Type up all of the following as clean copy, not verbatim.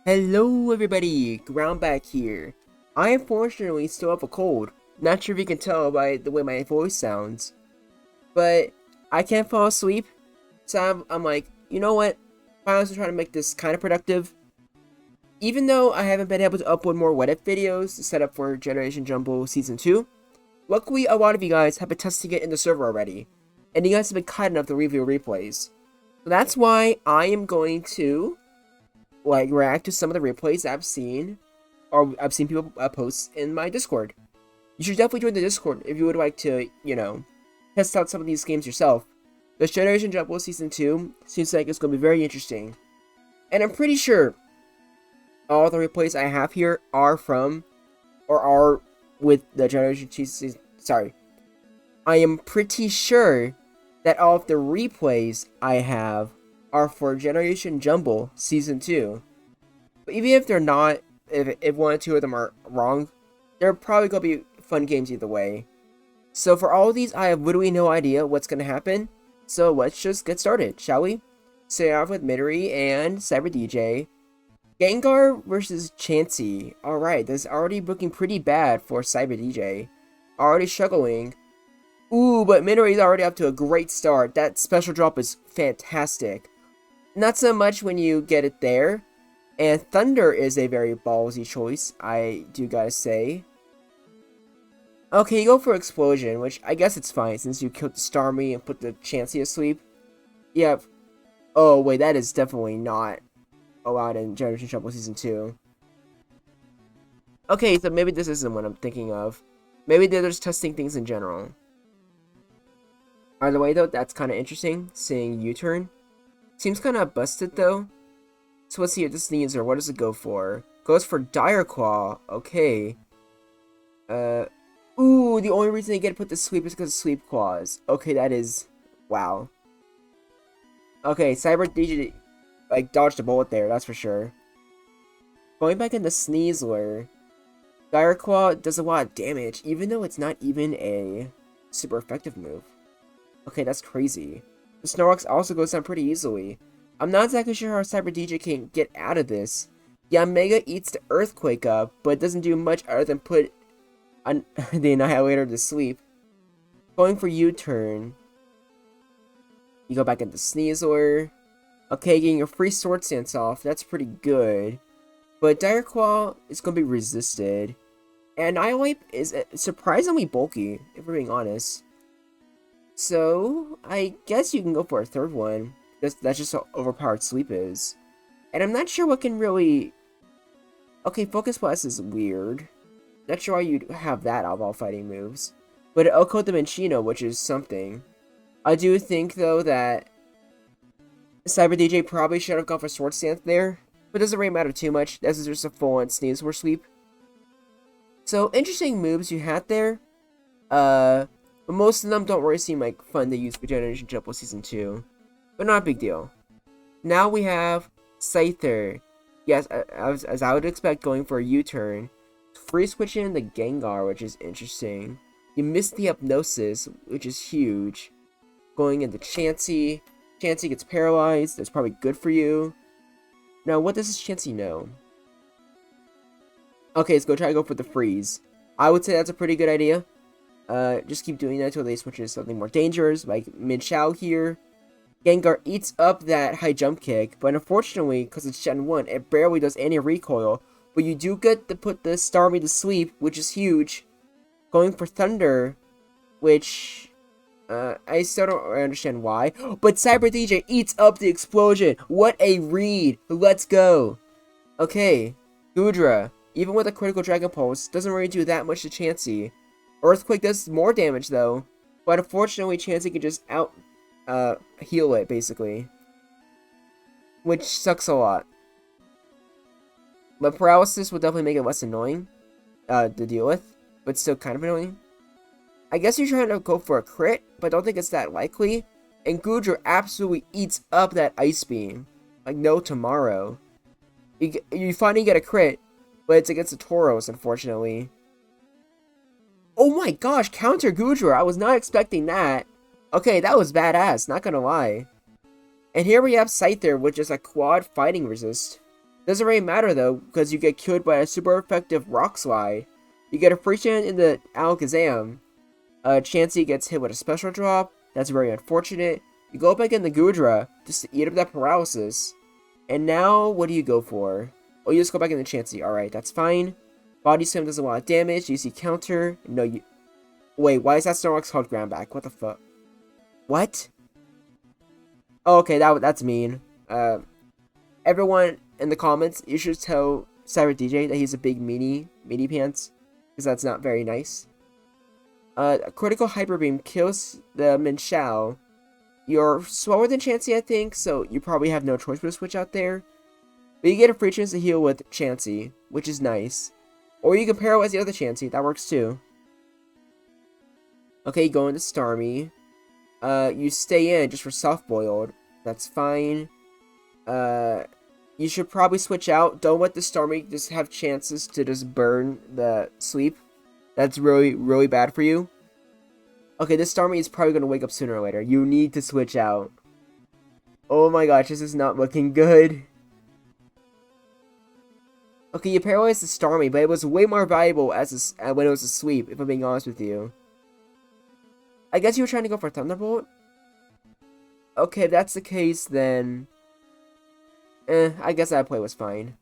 Hello everybody, Groundback here. I unfortunately still have a cold. Not sure if you can tell by the way my voice sounds. But I can't fall asleep. So I'm like, you know what? I was trying to make this kind of productive. Even though I haven't been able to upload more what if videos to set up for Generation Jumble Season 2. Luckily, a lot of you guys have been testing it in the server already. And you guys have been kind enough to review replays. So that's why I am going to react to some of the replays I've seen, or I've seen people post in my Discord. You should definitely join the Discord if you would like to, test out some of these games yourself. The Generation Jumble Season 2 seems like it's going to be very interesting. And I'm pretty sure all the replays I have here are from, or are with the Generation Season. Sorry. I am pretty sure that all of the replays I have are for Generation Jumble Season 2. But even if they're not, if one or two of them are wrong, they're probably going to be fun games either way. So for all of these, I have literally no idea what's going to happen. So let's just get started, shall we? Start off with Midori and Cyber DJ. Gengar versus Chansey. Alright, this is already looking pretty bad for Cyber DJ. Already struggling. Ooh, but Midori's already up to a great start. That special drop is fantastic. Not so much when you get it there. And Thunder is a very ballsy choice, I do gotta say. Okay, you go for Explosion, which I guess it's fine since you killed the Starmie and put the Chansey asleep. Yep. Oh, wait, that is definitely not allowed in Generation Jumble Season 2. Okay, so maybe this isn't what I'm thinking of. Maybe they're just testing things in general. Either way, though, that's kind of interesting, seeing U-turn. Seems kind of busted, though. So let's see what this needs, or what does it go for? Goes for Dire Claw. Okay. Ooh, the only reason they get to put the sweep is because of Sleep Claws. Okay, that is... wow. Okay, Cyber DJ, dodged a bullet there, that's for sure. Going back into Sneasler. Dire Claw does a lot of damage, even though it's not even a super effective move. Okay, that's crazy. The Snorlax also goes down pretty easily. I'm not exactly sure how Cyber DJ can get out of this. Yeah, Mega eats the Earthquake up, but it doesn't do much other than put the Annihilator to sleep. Going for U-turn. You go back into Sneasler. Okay, getting your free Sword Stance off. That's pretty good. But Dire Claw is going to be resisted. And Annihilate is surprisingly bulky, if we're being honest. So, I guess you can go for a third one. That's just how overpowered Sleep is. And I'm not sure what can really... Okay, Focus Blast is weird. Not sure why you'd have that out of all fighting moves. But it outcode the Minccino, which is something. I do think, though, that Cyber DJ probably should have gone for Sword Stance there. But it doesn't really matter too much. This is just a full-on Sneasler sweep. So, interesting moves you had there. But most of them don't really seem like fun to use for Generation Jumble Season 2. But not a big deal. Now we have Scyther. Yes, as I would expect, going for a U-turn. Free switching in the Gengar, which is interesting. You missed the Hypnosis, which is huge. Going into Chansey. Chansey gets paralyzed. That's probably good for you. Now, what does this Chansey know? Okay, let's try to go for the freeze. I would say that's a pretty good idea. Just keep doing that until they switch to something more dangerous, like Minccino here. Gengar eats up that high jump kick, but unfortunately, because it's Gen 1, it barely does any recoil. But you do get to put the Starmie to sleep, which is huge. Going for Thunder, which... I still don't understand why. But Cyber DJ eats up the explosion. What a read. Let's go. Okay. Goodra, even with a critical Dragon Pulse, doesn't really do that much to Chansey. Earthquake does more damage, though. But unfortunately, Chansey can just heal it, basically. Which sucks a lot. But Paralysis will definitely make it less annoying to deal with. But still kind of annoying. I guess you're trying to go for a crit, but I don't think it's that likely. And Goodra absolutely eats up that Ice Beam. Like no tomorrow. You finally get a crit, but it's against the Tauros, unfortunately. Oh my gosh, counter Goodra. I was not expecting that. Okay, that was badass, not gonna lie. And here we have Scyther with just a quad fighting resist. Doesn't really matter though, because you get killed by a super effective Rock Slide. You get a free chance in the Alakazam. Chansey gets hit with a special drop. That's very unfortunate. You go back in the Goodra just to eat up that paralysis. And now, what do you go for? Oh, you just go back in the Chansey. Alright, that's fine. Body Slam does a lot of damage. You see counter. No, you... Wait, why is that Snorlax called ground back? What the fuck? What? Oh, okay, that's mean. Everyone in the comments, you should tell Cyber DJ that he's a big meanie pants. Because that's not very nice. A critical Hyper Beam kills the Minshao. You're slower than Chansey, I think, so you probably have no choice but to switch out there. But you get a free chance to heal with Chansey, which is nice. Or you can paralyze the other Chansey, that works too. Okay, you go into Starmie. You stay in just for soft-boiled. That's fine. You should probably switch out. Don't let the Starmie just have chances to just burn the sleep. That's really, really bad for you. Okay, this Starmie is probably going to wake up sooner or later. You need to switch out. Oh my gosh, this is not looking good. Okay, you paralyzed the Starmie, but it was way more valuable as when it was asleep, if I'm being honest with you. I guess you were trying to go for Thunderbolt? Okay, if that's the case, then... I guess that play was fine.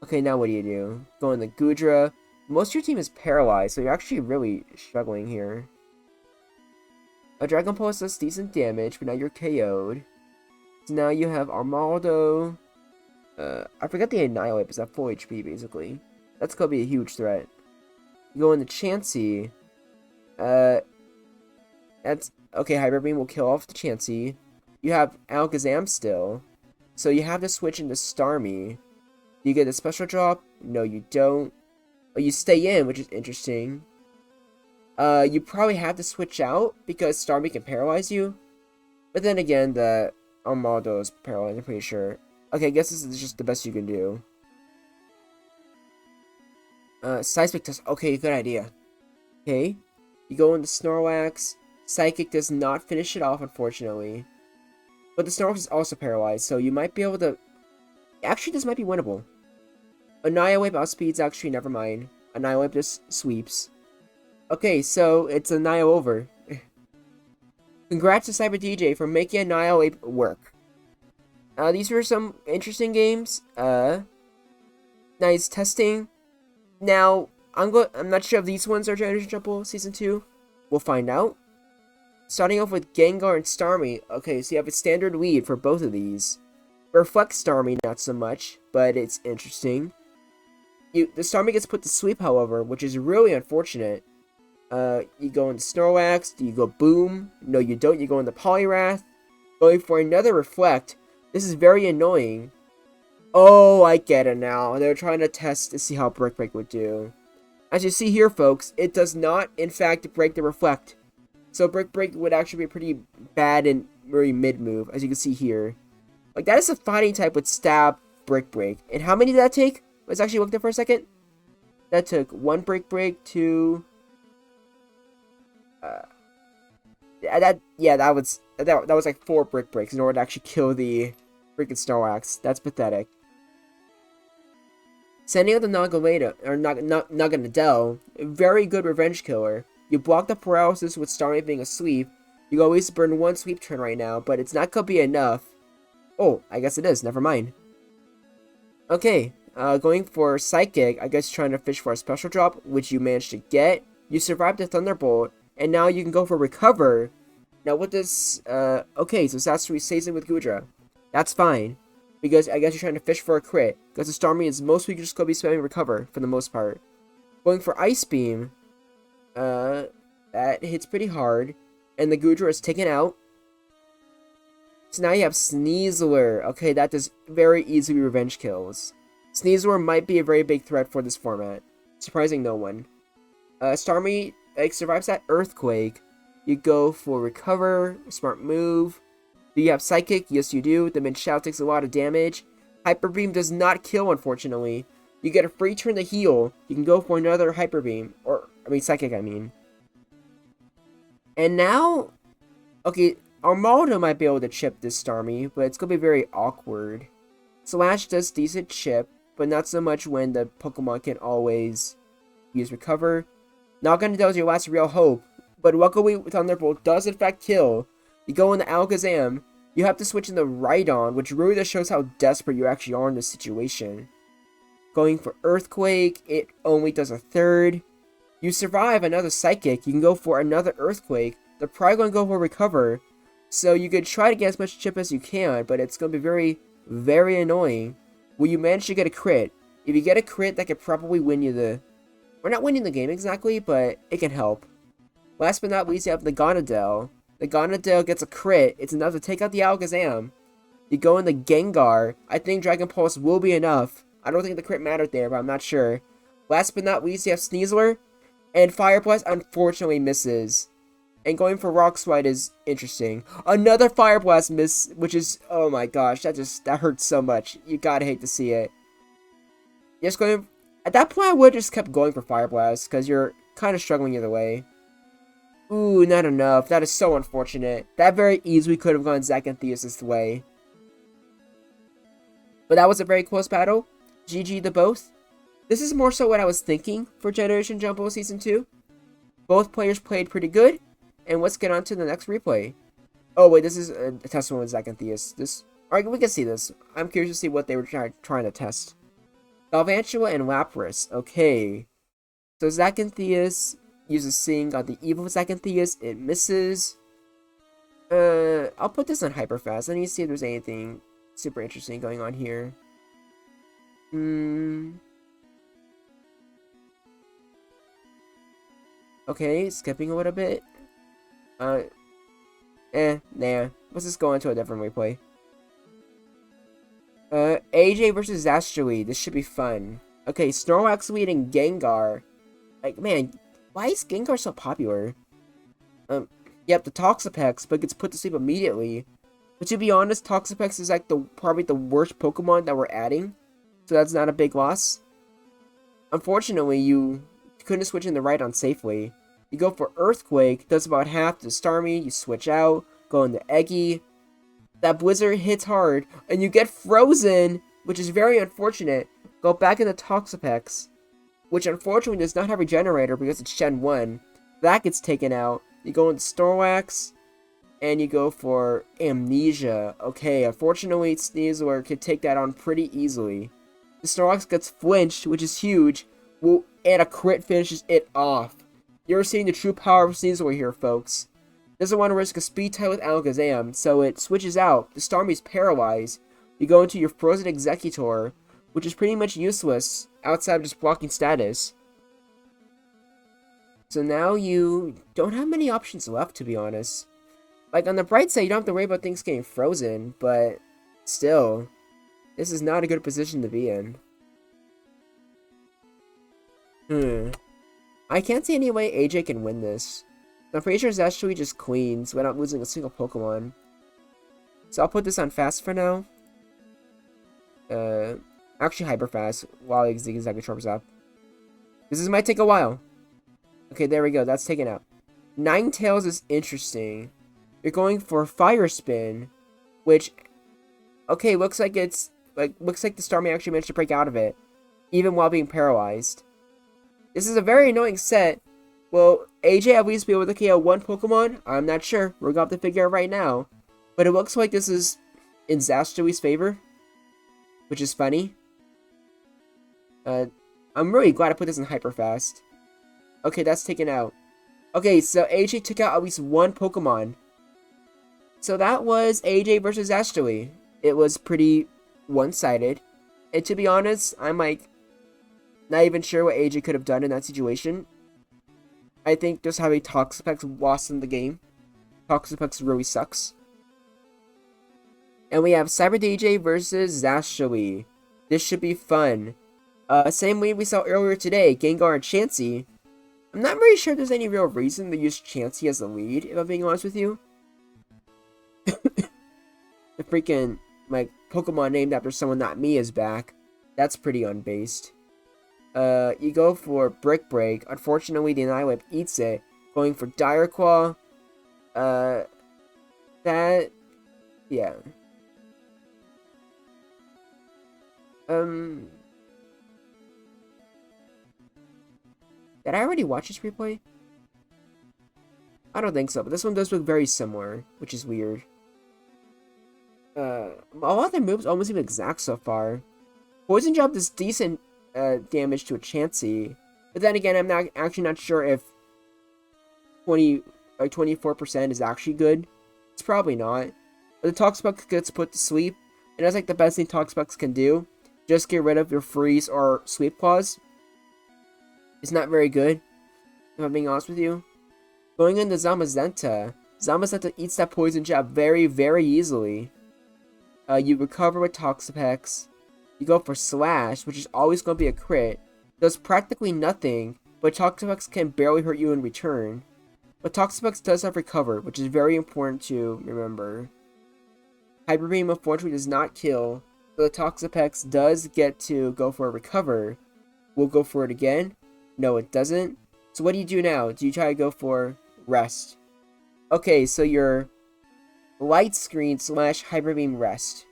Okay, now what do you do? Go in the Goodra. Most of your team is paralyzed, so you're actually really struggling here. A Dragon Pulse does decent damage, but now you're KO'd. So now you have Armaldo. I forgot the Annihilate, but it's at full HP, basically. That's gonna be a huge threat. You go into Chansey. That's... Okay, Hyper Beam will kill off the Chansey. You have Alakazam still. So you have to switch into Starmie. Do you get a special drop? No, you don't. But you stay in, which is interesting. You probably have to switch out because Starmie can paralyze you. But then again, the Armaldo is paralyzed, I'm pretty sure. Okay, I guess this is just the best you can do. Seismic test. Okay, good idea. Okay. You go into Snorlax. Psychic does not finish it off, unfortunately. But the Snorlax is also paralyzed, so you might be able to... Actually, this might be winnable. Annihilate outspeeds, actually, never mind. Annihilate just sweeps. Okay, so it's Annihilate over. Congrats to Cyber DJ for making Annihilate work. These were some interesting games. Nice testing. Now, I'm not sure if these ones are Generation Jump Season 2. We'll find out. Starting off with Gengar and Starmie. Okay, so you have a standard lead for both of these. Reflect Starmie, not so much, but it's interesting. The Starmie gets put to sleep, however, which is really unfortunate. You go into Snorlax. Do you go Boom? No, you don't. You go into Poliwrath. Going for another Reflect. This is very annoying. Oh, I get it now. They're trying to test to see how Brick Break would do. As you see here, folks, it does not, in fact, break the Reflect. So Brick Break would actually be a pretty bad and very mid-move, as you can see here. Like, that is a fighting type with Stab, Brick Break. And how many did that take? Let's actually look there for a second. That took 1 Brick Break, 2... that was like 4 Brick Breaks in order to actually kill the freaking Snorlax. That's pathetic. Sending out the Naganadel, or Naganadel, very good revenge killer. You block the paralysis with Starmie being asleep. You can always burn 1 sweep turn right now, but it's not gonna be enough. Oh, I guess it is. Never mind. Okay, going for Psychic. I guess trying to fish for a special drop, which you managed to get. You survived the Thunderbolt, and now you can go for Recover. Now with this, okay, so Sasori stays in with Goodra. That's fine, because I guess you're trying to fish for a crit, because the Starmie is mostly just going to be spamming Recover, for the most part. Going for Ice Beam, that hits pretty hard, and the Goodra is taken out. So now you have Sneasler. Okay, that does very easily revenge kills. Sneasler might be a very big threat for this format, surprising no one. Starmie survives that Earthquake. You go for Recover, smart move. Do you have Psychic? Yes, you do. The Minshao takes a lot of damage. Hyper Beam does not kill, unfortunately. You get a free turn to heal. You can go for another Hyper Beam. Psychic, I mean. And now... Okay, Armaldo might be able to chip this Starmie, but it's going to be very awkward. Slash does decent chip, but not so much when the Pokemon can always use recover. Naganadel is your last real hope, but luckily Thunderbolt does in fact kill. You go into Alakazam, you have to switch into Rhydon, which really just shows how desperate you actually are in this situation. Going for Earthquake, it only does a third. You survive another Psychic, you can go for another Earthquake. They're probably going to go for Recover, so you could try to get as much chip as you can, but it's going to be very, very annoying. Will you manage to get a crit? If you get a crit, that could probably win you the... We're not winning the game exactly, but it can help. Last but not least, you have the Gonadel. The Gonadel gets a crit. It's enough to take out the Alakazam. You go in the Gengar. I think Dragon Pulse will be enough. I don't think the crit mattered there, but I'm not sure. Last but not least, you have Sneasler. And Fire Blast unfortunately misses. And going for Rock Slide is interesting. Another Fire Blast miss, which is... Oh my gosh, that hurts so much. You gotta hate to see it. Just going... At that point, I would have just kept going for Fire Blast, because you're kind of struggling either way. Ooh, not enough. That is so unfortunate. That very easily could have gone Zacanthius' way. But that was a very close battle. GG to both. This is more so what I was thinking for Generation Jump Season 2. Both players played pretty good. And let's get on to the next replay. Oh wait, this is a test one with Zacanthius. Alright, we can see this. I'm curious to see what they were trying to test. Galvantula and Lapras. Okay. So Zacanthius uses Sing on the evil Zacanthius. It misses. I'll put this on Hyper Fast. I need to see if there's anything super interesting going on here. Okay, skipping a little bit. Nah. Let's just go into a different replay. AJ versus Zastui. This should be fun. Okay, Snorlax leading Gengar. Like, man, why is Gengar so popular? Yep, the Toxapex, but gets put to sleep immediately. But to be honest, Toxapex is like probably the worst Pokemon that we're adding. So that's not a big loss. Unfortunately, you couldn't switch in the Rhydon safely. You go for Earthquake, does about half to Starmie, you switch out, go into Eggy. That Blizzard hits hard, and you get frozen, which is very unfortunate. Go back into Toxapex, which unfortunately does not have a Regenerator because it's Gen 1. That gets taken out. You go into Snorlax, and you go for Amnesia. Okay, unfortunately, Sneasler can take that on pretty easily. The Snorlax gets flinched, which is huge, and a crit finishes it off. You're seeing the true power of Sneasler here, folks. Doesn't want to risk a speed tie with Alakazam, so it switches out. The Starmie's paralyzed. You go into your Frozen Executor, which is pretty much useless outside of just blocking status. So now you don't have many options left, to be honest. Like, on the bright side, you don't have to worry about things getting frozen, but still, this is not a good position to be in. I can't see any way AJ can win this. I'm pretty sure Zastui just cleans without losing a single Pokemon. So I'll put this on fast for now. Actually hyper fast while Executor's up. This might take a while. Okay, there we go. That's taken out. Ninetales is interesting. You're going for Fire Spin, which, okay, looks like the Starmie actually managed to break out of it, even while being paralyzed. This is a very annoying set. Will AJ at least be able to KO one Pokemon? I'm not sure. We're going to have to figure out right now. But it looks like this is in Zastui's favor, which is funny. I'm really glad I put this in hyper fast. Okay, that's taken out. Okay, so AJ took out at least one Pokemon. So that was AJ versus Zastui. It was pretty one-sided. And to be honest, I'm like not even sure what AJ could have done in that situation. I think just having Toxapex lost in the game. Toxapex really sucks. And we have Cyber DJ versus Zastui. This should be fun. Same way we saw earlier today, Gengar and Chansey. I'm not very sure there's any real reason to use Chansey as the lead, if I'm being honest with you. The freaking, like, Pokemon named after someone not me is back. That's pretty unbased. You go for Brick Break. Unfortunately, the Annihilape eats it. Going for Dire Claw. Yeah. Um, did I already watch this replay? I don't think so, but this one does look very similar, which is weird. A lot of the moves almost seem exact so far. Poison Jab does decent damage to a Chansey, but then again, I'm not actually not sure if 24% is actually good. It's probably not. But the Toxapex gets put to sleep, and that's like the best thing Toxapex can do. Just get rid of your Freeze or Sweep Claws. It's not very good, if I'm being honest with you. Going into Zamazenta. Zamazenta eats that Poison Jab very, very easily. You recover with Toxapex. You go for Slash, which is always going to be a crit. Does practically nothing, but Toxapex can barely hurt you in return. But Toxapex does have Recover, which is very important to remember. Hyper Beam unfortunately does not kill, so the Toxapex does get to go for a Recover. We'll go for it again. No, it doesn't. So what do you do now? Do you try to go for Rest? Okay, so your Light Screen / Hyper Beam Rest.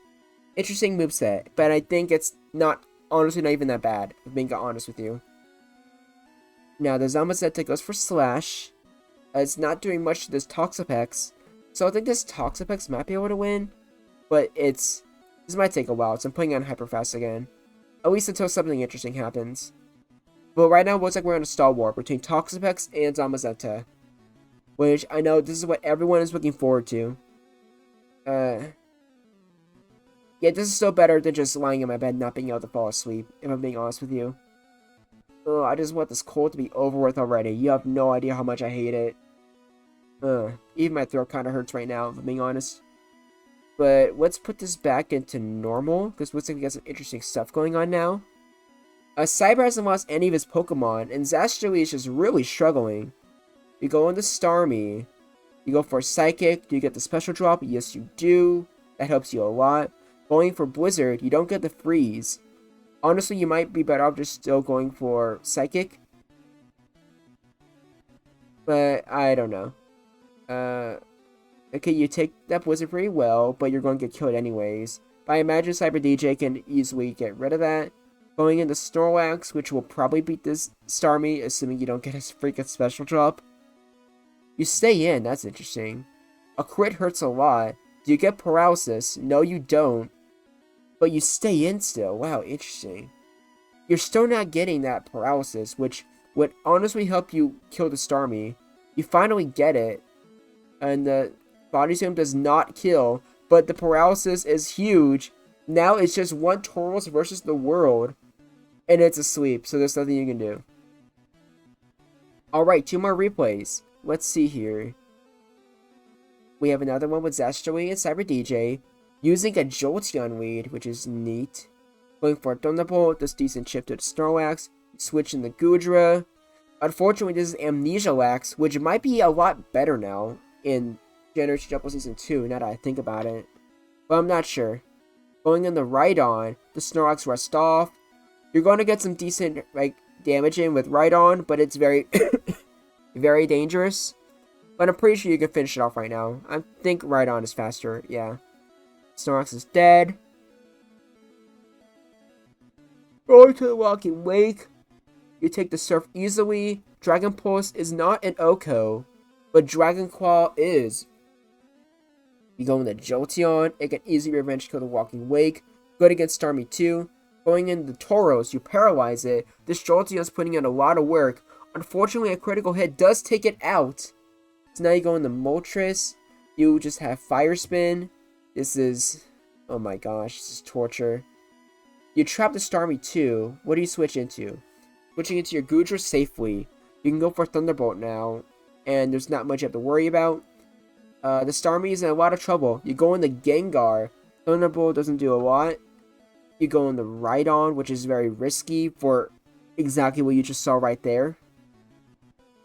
Interesting moveset, but I think it's honestly not even that bad, if I'm being honest with you. Now, the Zamazenta goes for Slash. It's not doing much to this Toxapex, so I think this Toxapex might be able to win, but this might take a while, so I'm putting on Hyper Fast again. At least until something interesting happens. But right now, it looks like we're in a stall war between Toxapex and Zamazenta, which I know this is what everyone is looking forward to. Yeah, this is still better than just lying in my bed not being able to fall asleep, if I'm being honest with you. Ugh, I just want this cold to be over with already. You have no idea how much I hate it. Even my throat kind of hurts right now, if I'm being honest. But let's put this back into normal, because looks like we got some interesting stuff going on now. Cyber hasn't lost any of his Pokemon, and Zastui is just really struggling. You go into Starmie. You go for Psychic. Do you get the special drop? Yes, you do. That helps you a lot. Going for Blizzard, you don't get the freeze. Honestly, you might be better off just still going for Psychic. But, I don't know. Okay, you take that Blizzard pretty well, but you're going to get killed anyways. But I imagine Cyber DJ can easily get rid of that. Going into Snorlax, which will probably beat this Starmie, assuming you don't get his freaking special drop. You stay in, that's interesting. A crit hurts a lot. Do you get Paralysis? No, you don't. But you stay in still. Wow, interesting. You're still not getting that Paralysis, which would honestly help you kill the Starmie. You finally get it. And the Body Slam does not kill, but the Paralysis is huge. Now it's just one Tauros versus the world. And it's a sweep, so there's nothing you can do. Alright, 2 more replays. Let's see here. We have another one with Zastui and Cyber DJ. Using a Jolteon lead, which is neat. Going for a Thunderbolt, does decent chip to the Snorlax. Switching the Goodra. Unfortunately, this is Amnesialax, which might be a lot better now in Generation Jumbo Season 2, now that I think about it. But I'm not sure. Going in the Rhydon, the Snorlax rests off. You're going to get some decent damage in with Rhydon, but it's very, very dangerous. But I'm pretty sure you can finish it off right now. I think Rhydon is faster, yeah. Snorlax is dead. Going to the Walking Wake. You take the Surf easily. Dragon Pulse is not an Oko, but Dragon Claw is. You go in the Jolteon. It can easily revenge kill the Walking Wake. Good against Starmie too. Going in the Tauros, you paralyze it. This Jolteon is putting in a lot of work. Unfortunately, a critical hit does take it out. So now you go in the Moltres. You just have Fire Spin. This is, oh my gosh, this is torture. You trap the Starmie too. What do you switch into? Switching into your Goodra safely. You can go for Thunderbolt now, and there's not much you have to worry about. The Starmie is in a lot of trouble. You go in the Gengar. Thunderbolt doesn't do a lot. You go in the Rhydon, which is very risky for exactly what you just saw right there.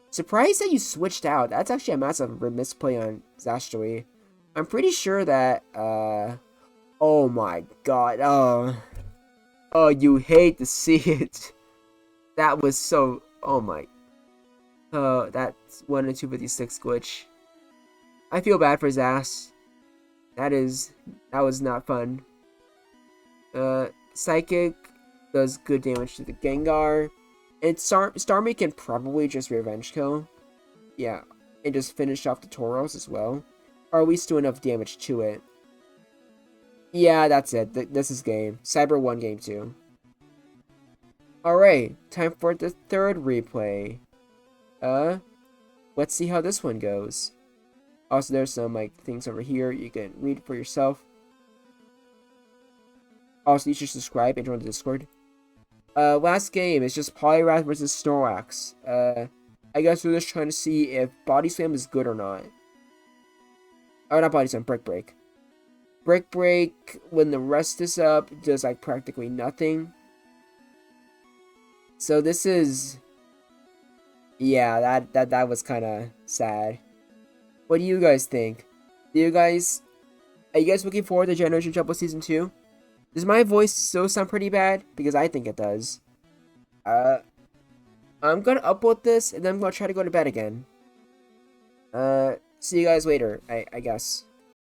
Surprised that you switched out. That's actually a massive misplay on Zastui. I'm pretty sure that, oh my god, oh, you hate to see it. That was so, oh my, that's 1 in 256 glitch. I feel bad for Zast. That was not fun. Psychic does good damage to the Gengar. And Starmie can probably just Revenge Kill. Yeah, and just finish off the Tauros as well. Or at least do enough damage to it. Yeah, that's it. This is game. Cyber 1, game 2. Alright, time for the third replay. Let's see how this one goes. Also, there's some like things over here you can read for yourself. Also, you should subscribe and join the Discord. Last game is just Poliwrath versus Snorlax. I guess we're just trying to see if Body Slam is good or not. Oh, not Body Slam, Brick Break. Brick Break, when the rest is up, does like practically nothing. So this is... yeah, that was kind of sad. What do you guys think? Are you guys looking forward to Generation Shuffle Season 2? Does my voice still sound pretty bad? Because I think it does. I'm gonna upload this, and then I'm gonna try to go to bed again. See you guys later, I guess.